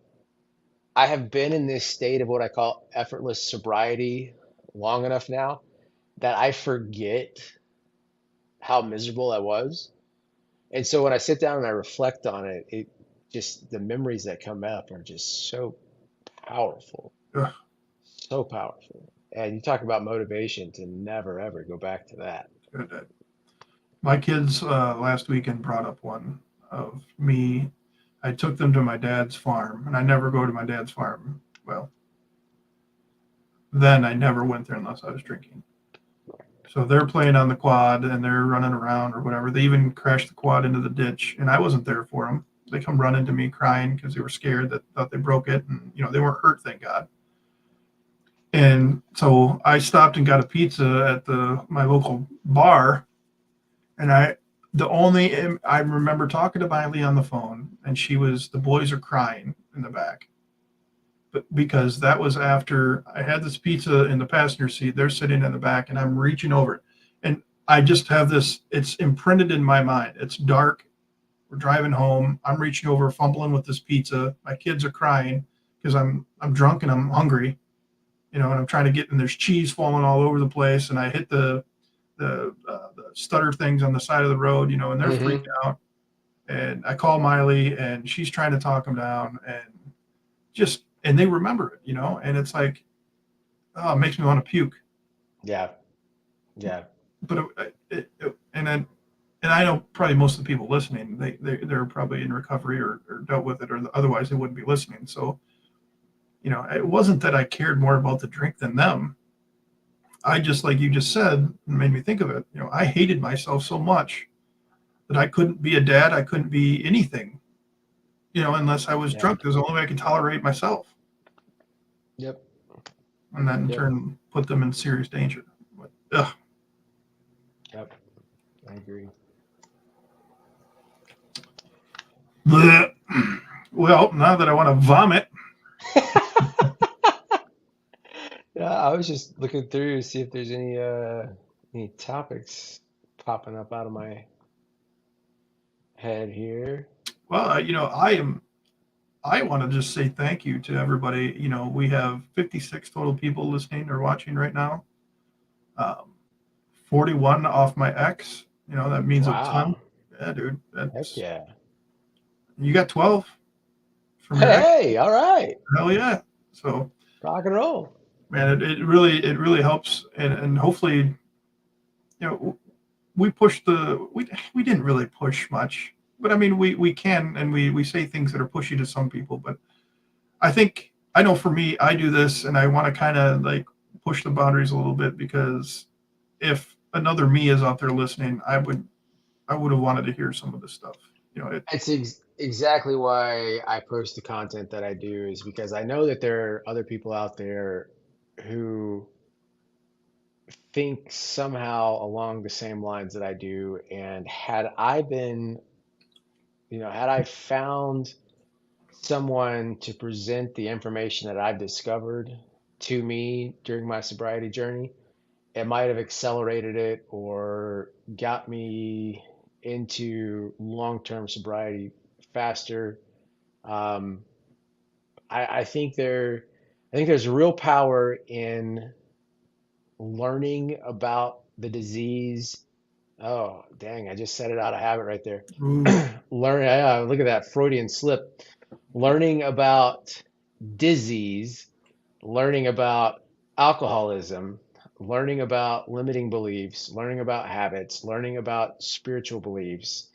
I have been in this state of what I call effortless sobriety long enough now that I forget how miserable I was. And so when I sit down and I reflect on it, it just the memories that come up are just so powerful, Ugh, so powerful. And you talk about motivation to never ever go back to that. good. My kids last weekend brought up one of me. I took them to my dad's farm, and I never go to my dad's farm. Well, then I never went there unless I was drinking. So they're playing on the quad and they're running around or whatever. They even crashed the quad into the ditch, and I wasn't there for them. They come running to me crying because they were scared that thought they broke it, and they weren't hurt, thank God. And so I stopped and got a pizza at the my local bar, and I remember talking to Miley on the phone, and the boys are crying in the back, but because that was after I had this pizza in the passenger seat, they're sitting in the back, and I'm reaching over it, and I just have this. It's imprinted in my mind. It's dark. We're driving home. I'm reaching over, fumbling with this pizza. My kids are crying because I'm drunk and I'm hungry, and I'm trying to get, and there's cheese falling all over the place, and I hit the stutter things on the side of the road, and they're freaking Hmm. out. And I call Miley, and she's trying to talk them down, and they remember it, and it's like, oh, it makes me want to puke. Yeah, yeah, But and I know probably most of the people listening, they're probably in recovery or dealt with it, or otherwise they wouldn't be listening. So it wasn't that I cared more about the drink than them. I just, like you just said, made me think of it. I hated myself so much that I couldn't be a dad. I couldn't be anything, unless I was yeah. drunk. There's the only way I could tolerate myself, Yep, and that in yep, turn put them in serious danger. But, ugh. yep. I agree. Blech. Well, now that I want to vomit, Yeah, I was just looking through to see if there's any topics popping up out of my head here. well, I want to just say thank you to everybody. We have 56 total people listening or watching right now. Um, 41 off my ex. That means a ton. Wow. Yeah, dude. Heck That's yeah. You got 12 from your ex. Hey, all right. Hell yeah. So, Rock and roll. man, it really helps, and hopefully, we pushed we didn't really push much, but I mean, we can, and we say things that are pushy to some people, but I know for me, I do this, and I want to kind of like push the boundaries a little bit, because if another me is out there listening, I would have wanted to hear some of this stuff. It It's exactly why I post the content that I do, is because I know that there are other people out there who think somehow along the same lines that I do. And had I found someone to present the information that I've discovered to me during my sobriety journey, it might have accelerated it or got me into long-term sobriety faster. Um, I think there's real power in learning about the disease. Oh, dang, I just said it out of habit right there. Ooh. Learn, look at that Freudian slip. Learning about disease, learning about alcoholism, learning about limiting beliefs, learning about habits, learning about spiritual beliefs,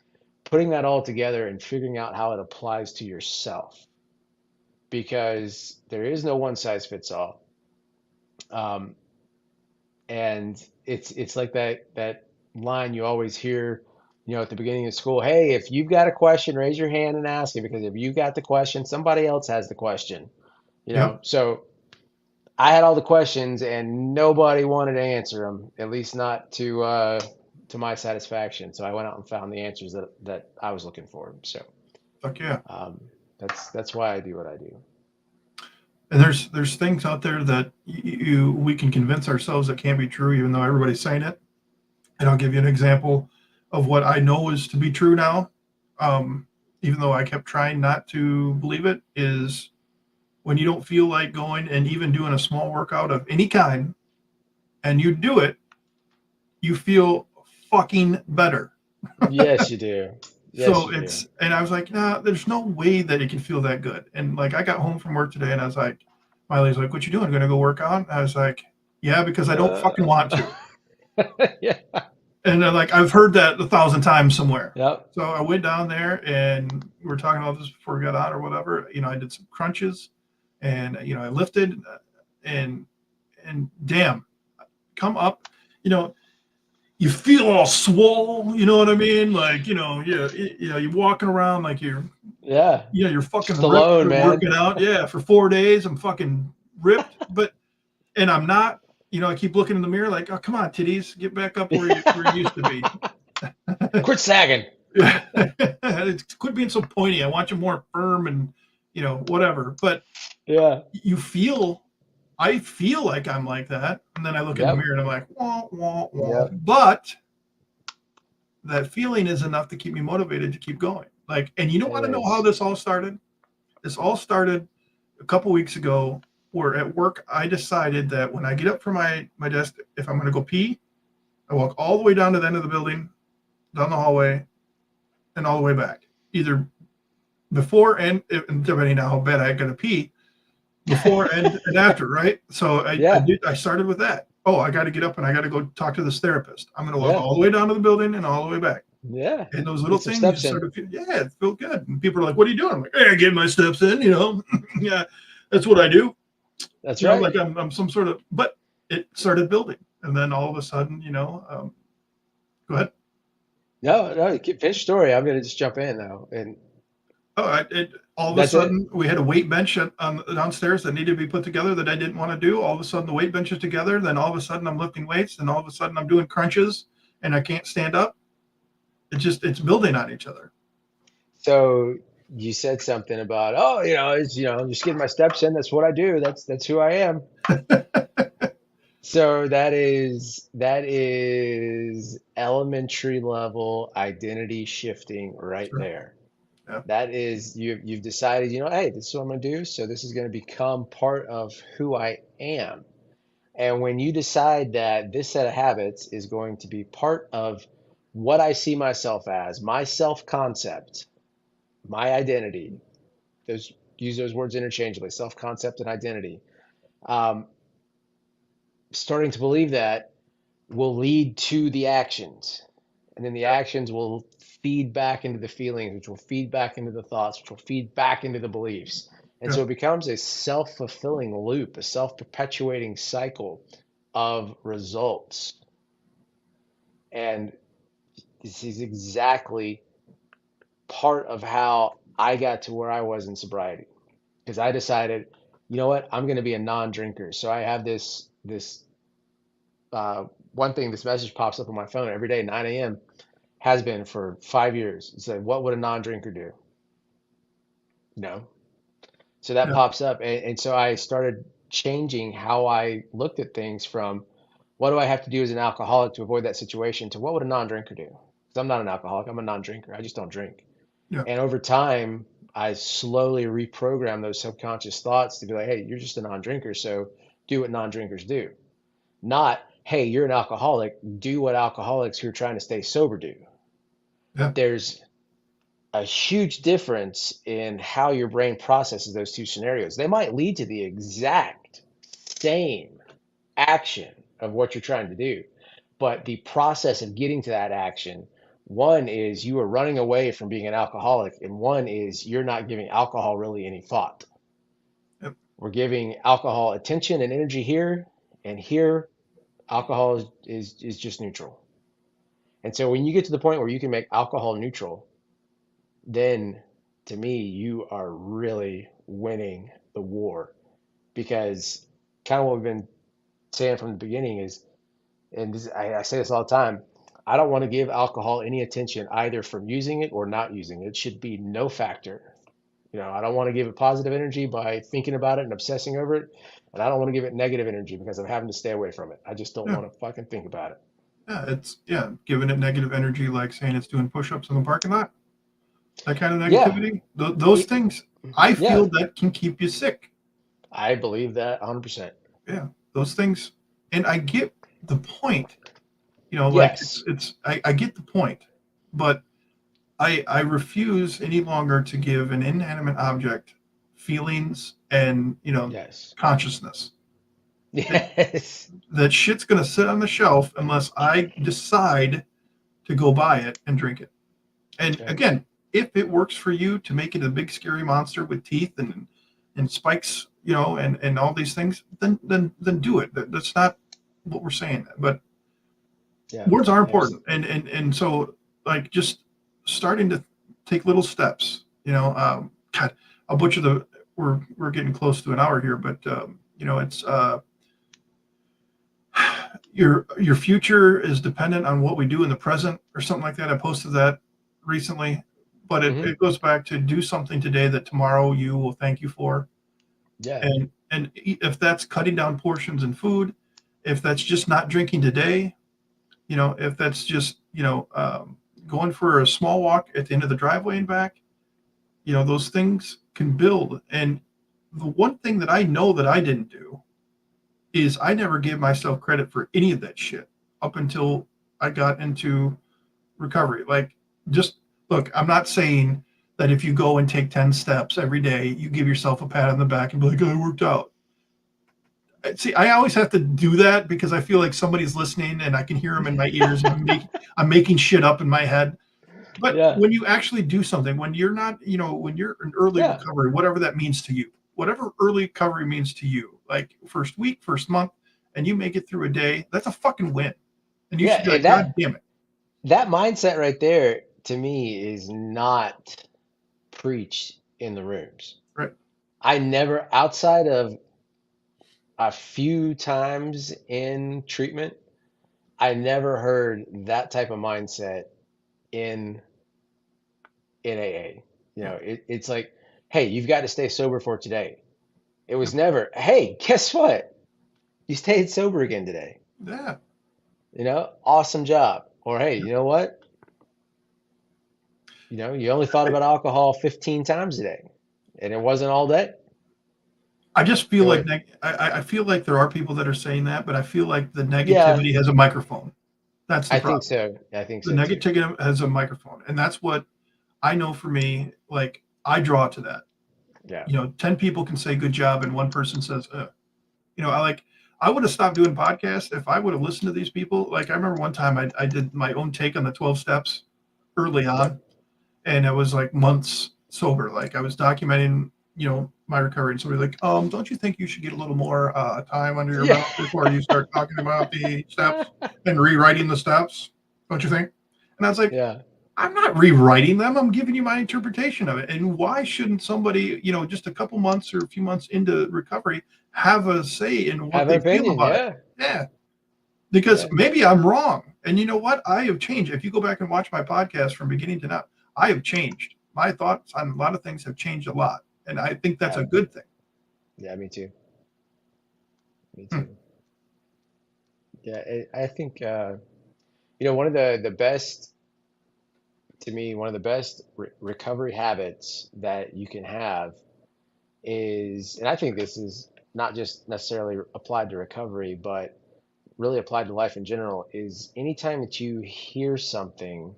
putting that all together and figuring out how it applies to yourself. Because there is no one size fits all. Um, and it's like that line you always hear, at the beginning of school. Hey, if you've got a question, raise your hand and ask it, because if you've got the question, somebody else has the question. Yep. So I had all the questions and nobody wanted to answer them, at least not to my satisfaction. So I went out and found the answers that I was looking for. So Fuck yeah. um, that's why I do what I do. And there's things out there that we can convince ourselves that can't be true, even though everybody's saying it. And I'll give you an example of what I know is to be true now, even though I kept trying not to believe it. Is when you don't feel like going and even doing a small workout of any kind, and you do it, you feel fucking better. Yes, you do. Yes, So you do. and I was like, nah, there's no way that it can feel that good. And like, I got home from work today and I was like, Miley's like, what you doing? Gonna go work out? I was like, yeah, because I don't fucking want Uh, to. yeah. And then, like, I've heard that 1,000 times somewhere. Yep. So I went down there and we were talking about this before we got on or whatever. I did some crunches and, I lifted and, damn, come up, you know, you feel all swole, you know what I mean? Like, you're walking around like Yeah. you're fucking ripped Stallone, for man. working out. Yeah, for 4 days, I'm fucking ripped, and I'm not. I keep looking in the mirror like, oh, come on, titties, get back up where you used to be. Quit sagging. Yeah. Quit being so pointy. I want you more firm and whatever. But Yeah. I feel like I'm like that, and then I look in the Yep. mirror and I'm like, wah wah wah. Yep. But that feeling is enough to keep me motivated to keep going. Like, and you don't It want to know how is. this all started? This all started a couple weeks ago, where at work I decided that when I get up from my desk, if I'm going to go pee, I walk all the way down to the end of the building, down the hallway, and all the way back. Either before and depending on how bad I got to pee, before and after, right? So Yeah. I started with that. Oh, I got to get up and I got to go talk to this therapist. I'm going to walk Yeah. all the way down to the building and all the way back. Yeah. And those little Get some things, you steps just in. sort of feel, yeah, it feel good. And people are like, "What are you doing?" I'm like, "Hey, I get my steps in." Yeah, that's what I do. That's right. Like I'm some sort of. But it started building, and then all of a sudden, go ahead. No, no, finish story. I'm gonna just jump in now. And All of a that's it. sudden, we had a weight bench downstairs that needed to be put together that I didn't want to do. All of a sudden, the weight bench is together. Then all of a sudden, I'm lifting weights. Then all of a sudden, I'm doing crunches, and I can't stand up. It's building on each other. So you said something about, oh, I'm just getting my steps in. That's what I do. That's who I am. So that is elementary level identity shifting right Sure. there. Yeah. That is you've decided, hey, this is what I'm gonna do. So this is gonna become part of who I am. And when you decide that this set of habits is going to be part of what I see myself as, my self-concept, my identity, those use those words interchangeably, self-concept and identity. Um, Starting to believe that will lead to the actions. And then the Yeah. actions will feed back into the feelings, which will feed back into the thoughts, which will feed back into the beliefs. And Yeah. so it becomes a self-fulfilling loop, a self-perpetuating cycle of results. And this is exactly part of how I got to where I was in sobriety. Because I decided, you know what, I'm going to be a non-drinker. So I have this uh, one thing, this message pops up on my phone every day, 9 a.m. Has been for 5 years. It said, what would a non-drinker do? No. So that Yeah. pops up. And so I started changing how I looked at things from what do I have to do as an alcoholic to avoid that situation to what would a non-drinker do? Because I'm not an alcoholic, I'm a non-drinker. I just don't drink. Yeah. And over time, I slowly reprogram those subconscious thoughts to be like, hey, you're just a non-drinker, so do what non-drinkers do. Not, hey, you're an alcoholic, do what alcoholics who are trying to stay sober do. Yeah. There's a huge difference in how your brain processes those two scenarios. They might lead to the exact same action of what you're trying to do, but the process of getting to that action, one is you are running away from being an alcoholic, and one is you're not giving alcohol really any thought. Yep. We're giving alcohol attention and energy here, and here alcohol is just neutral. And so when you get to the point where you can make alcohol neutral, then to me, you are really winning the war. Because kind of what we've been saying from the beginning is, and this, I say this all the time, I don't want to give alcohol any attention either from using it or not using it. It should be no factor. I don't want to give it positive energy by thinking about it and obsessing over it. And I don't want to give it negative energy because I'm having to stay away from it. I just don't Yeah. want to fucking think about it. Yeah. Giving it negative energy, like saying it's doing push-ups in the parking lot. That kind of Yeah. negativity. Those It- things, I yeah. feel that can keep you sick. I believe that 100%. Yeah. Those things, and I get the point. Like Yes. I get the point, but I refuse any longer to give an inanimate object feelings and Yes. consciousness. Yes. That shit's gonna sit on the shelf unless I decide to go buy it and drink it. And Right. again, if it works for you to make it a big scary monster with teeth and spikes, and all these things, then do it. That's not what we're saying. But Yeah. words are important, Absolutely. and so like just starting to take little steps. God, I'll butcher the. We're getting close to an hour here, but it's your future is dependent on what we do in the present or something like that. I posted that recently, but Hmm. it goes back to do something today that tomorrow you will thank you for. Yeah. And if that's cutting down portions in food, if that's just not drinking today, if that's just going for a small walk at the end of the driveway and back, those things can build. And the one thing that I know that I didn't do is I never gave myself credit for any of that shit up until I got into recovery. Like, just look, I'm not saying that if you go and take 10 steps every day, you give yourself a pat on the back and be like, oh, I worked out. See, I always have to do that because I feel like somebody's listening and I can hear them in my ears and I'm making shit up in my head. But Yeah. when you actually do something, when you're not, when you're in early Yeah. recovery, whatever that means to you, whatever early recovery means to you, like first week, first month, and you make it through a day, that's a fucking win. And you Yeah. should be And like, God damn it. that mindset right there to me is not preached in the rooms. Right. I never, outside of a few times in treatment, I never heard that type of mindset in in AA. Yeah. It's like, hey, you've got to stay sober for today. It Yep. was never, hey, guess what? You stayed sober again today. Yeah. Awesome job. Or hey, you know what? You only thought about alcohol 15 times a day, and it wasn't all day. I just It feel like was, I feel like there are people that are saying that, but I feel like the yeah, negativity has a microphone. That's the I think problem. so. I think The so too. negativity has a microphone, and that's what I know for me. Like I draw to that. Yeah. 10 people can say good job, and one person says, I would have stopped doing podcasts if I would have listened to these people. Like I remember one time I did my own take on the 12 steps early on, Yep. and it was like months sober. Like I was documenting, my recovery. And somebody like, don't you think you should get a little more time under your Yeah. belt before you start talking about the steps and rewriting the steps? Don't you think? And I was like, Yeah. I'm not rewriting them. I'm giving you my interpretation of it. And why shouldn't somebody, just a couple months or a few months into recovery, have a say in what Have an they feel opinion. about it? Yeah. Yeah. Because Yeah. maybe I'm wrong. And you know what? I have changed. If you go back and watch my podcast from beginning to now, I have changed. My thoughts on a lot of things have changed a lot. And I think that's Yeah. a good thing. Yeah. Me too. Me Hmm. too. Yeah. I think, one of the best, to me, one of the best recovery habits that you can have is, and I think this is not just necessarily applied to recovery, but really applied to life in general is anytime that you hear something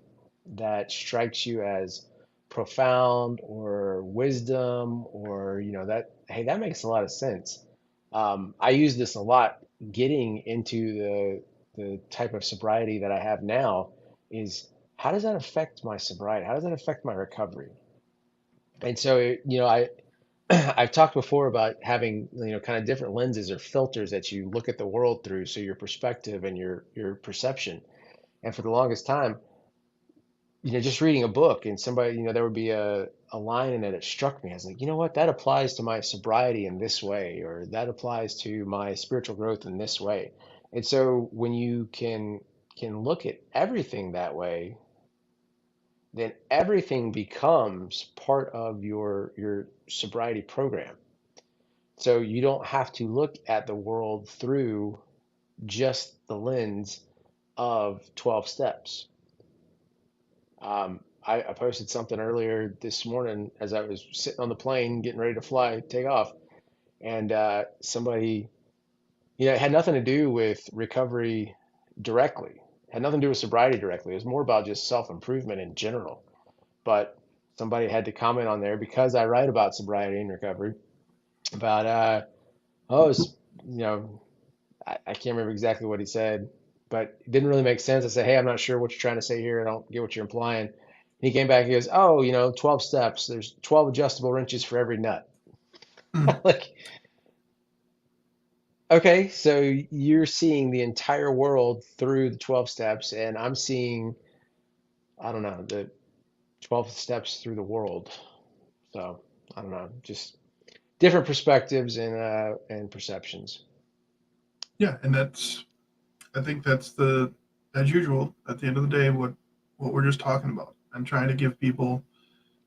that strikes you as profound or wisdom or that, hey, that makes a lot of sense. I use this a lot getting into the type of sobriety that I have now is how does that affect my sobriety? How does that affect my recovery? And so, I've talked before about having, kind of different lenses or filters that you look at the world through. So your perspective and your perception. And for the longest time, just reading a book and somebody, there would be a line in it that struck me. I was like, you know what, that applies to my sobriety in this way, or that applies to my spiritual growth in this way. And so when you can look at everything that way, then everything becomes part of your sobriety program. So you don't have to look at the world through just the lens of 12 steps. I posted something earlier this morning as I was sitting on the plane getting ready to fly, take off, and somebody, it had nothing to do with recovery directly, it had nothing to do with sobriety directly. It was more about just self-improvement in general. But somebody had to comment on there because I write about sobriety and recovery about, oh, it's, you know, I can't remember exactly what he said, but it didn't really make sense. I said, hey, I'm not sure what you're trying to say here. I don't get what you're implying. And he came back, he goes, oh, 12 steps. There's 12 adjustable wrenches for every nut. Mm. Like, okay, so you're seeing the entire world through the 12 steps, and I'm seeing, I don't know, the 12 steps through the world. So I don't know, just different perspectives and perceptions. Yeah, and I think that's as usual, at the end of the day, what we're just talking about. I'm trying to give people,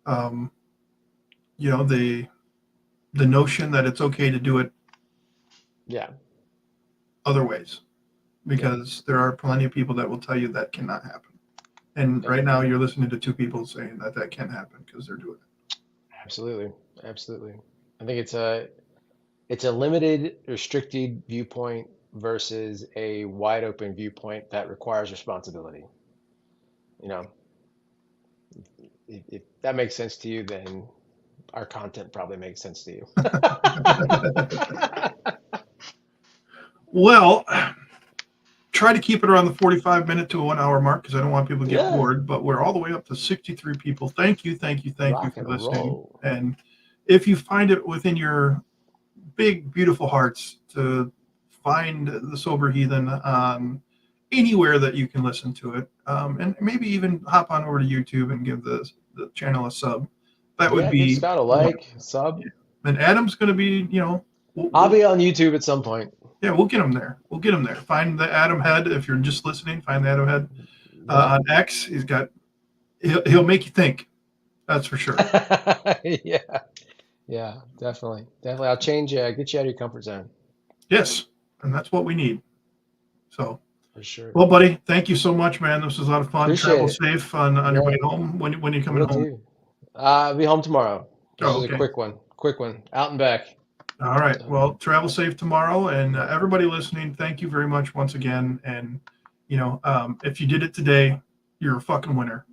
um, the notion that it's okay to do it Yeah, other ways, yeah, because there are plenty of people that will tell you that cannot happen. And yep, right now, you're listening to two people saying that that can happen because they're doing it. absolutely, absolutely. I think it's a limited, restricted viewpoint versus a wide open viewpoint that requires responsibility. You know, if that makes sense to you, then our content probably makes sense to you. Well, try to keep it around the 45-minute to a 1 hour mark because I don't want people to get Yeah, bored. But we're all the way up to 63 people. Thank you, thank you, thank you rock for and listening. roll. And if you find it within your big, beautiful hearts to find the Sober Heathen on anywhere that you can listen to it, and maybe even hop on over to YouTube and give the channel a sub. That would Yeah, give be Scott a wonderful. like, sub. And Adam's going to be, I'll we'll, be on YouTube at some point. yeah, we'll get him there. We'll get him there. Find the Adam Head if you're just listening. Find the Adam Head Yep. on X. He'll make you think. That's for sure. Yeah, yeah, definitely, definitely. I'll change. Get you out of your comfort zone Yes, and that's what we need. So, for sure. well, buddy, thank you so much, man. This was a lot of fun. Appreciate Travel it. safe on your Yeah, way home. When you coming will home? do. I'll be home tomorrow. This Oh, was a okay. quick one. Quick one. Out and back. All right. So, Well, travel safe tomorrow, and yep. everybody listening, thank you very much once again. And if you did it today, you're a fucking winner.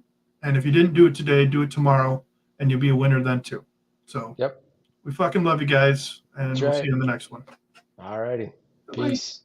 And if you didn't do it today, do it tomorrow, and you'll be a winner then too. So Yep. we fucking love you guys, and That's we'll see right. you in the next one. All righty. Bye. Peace.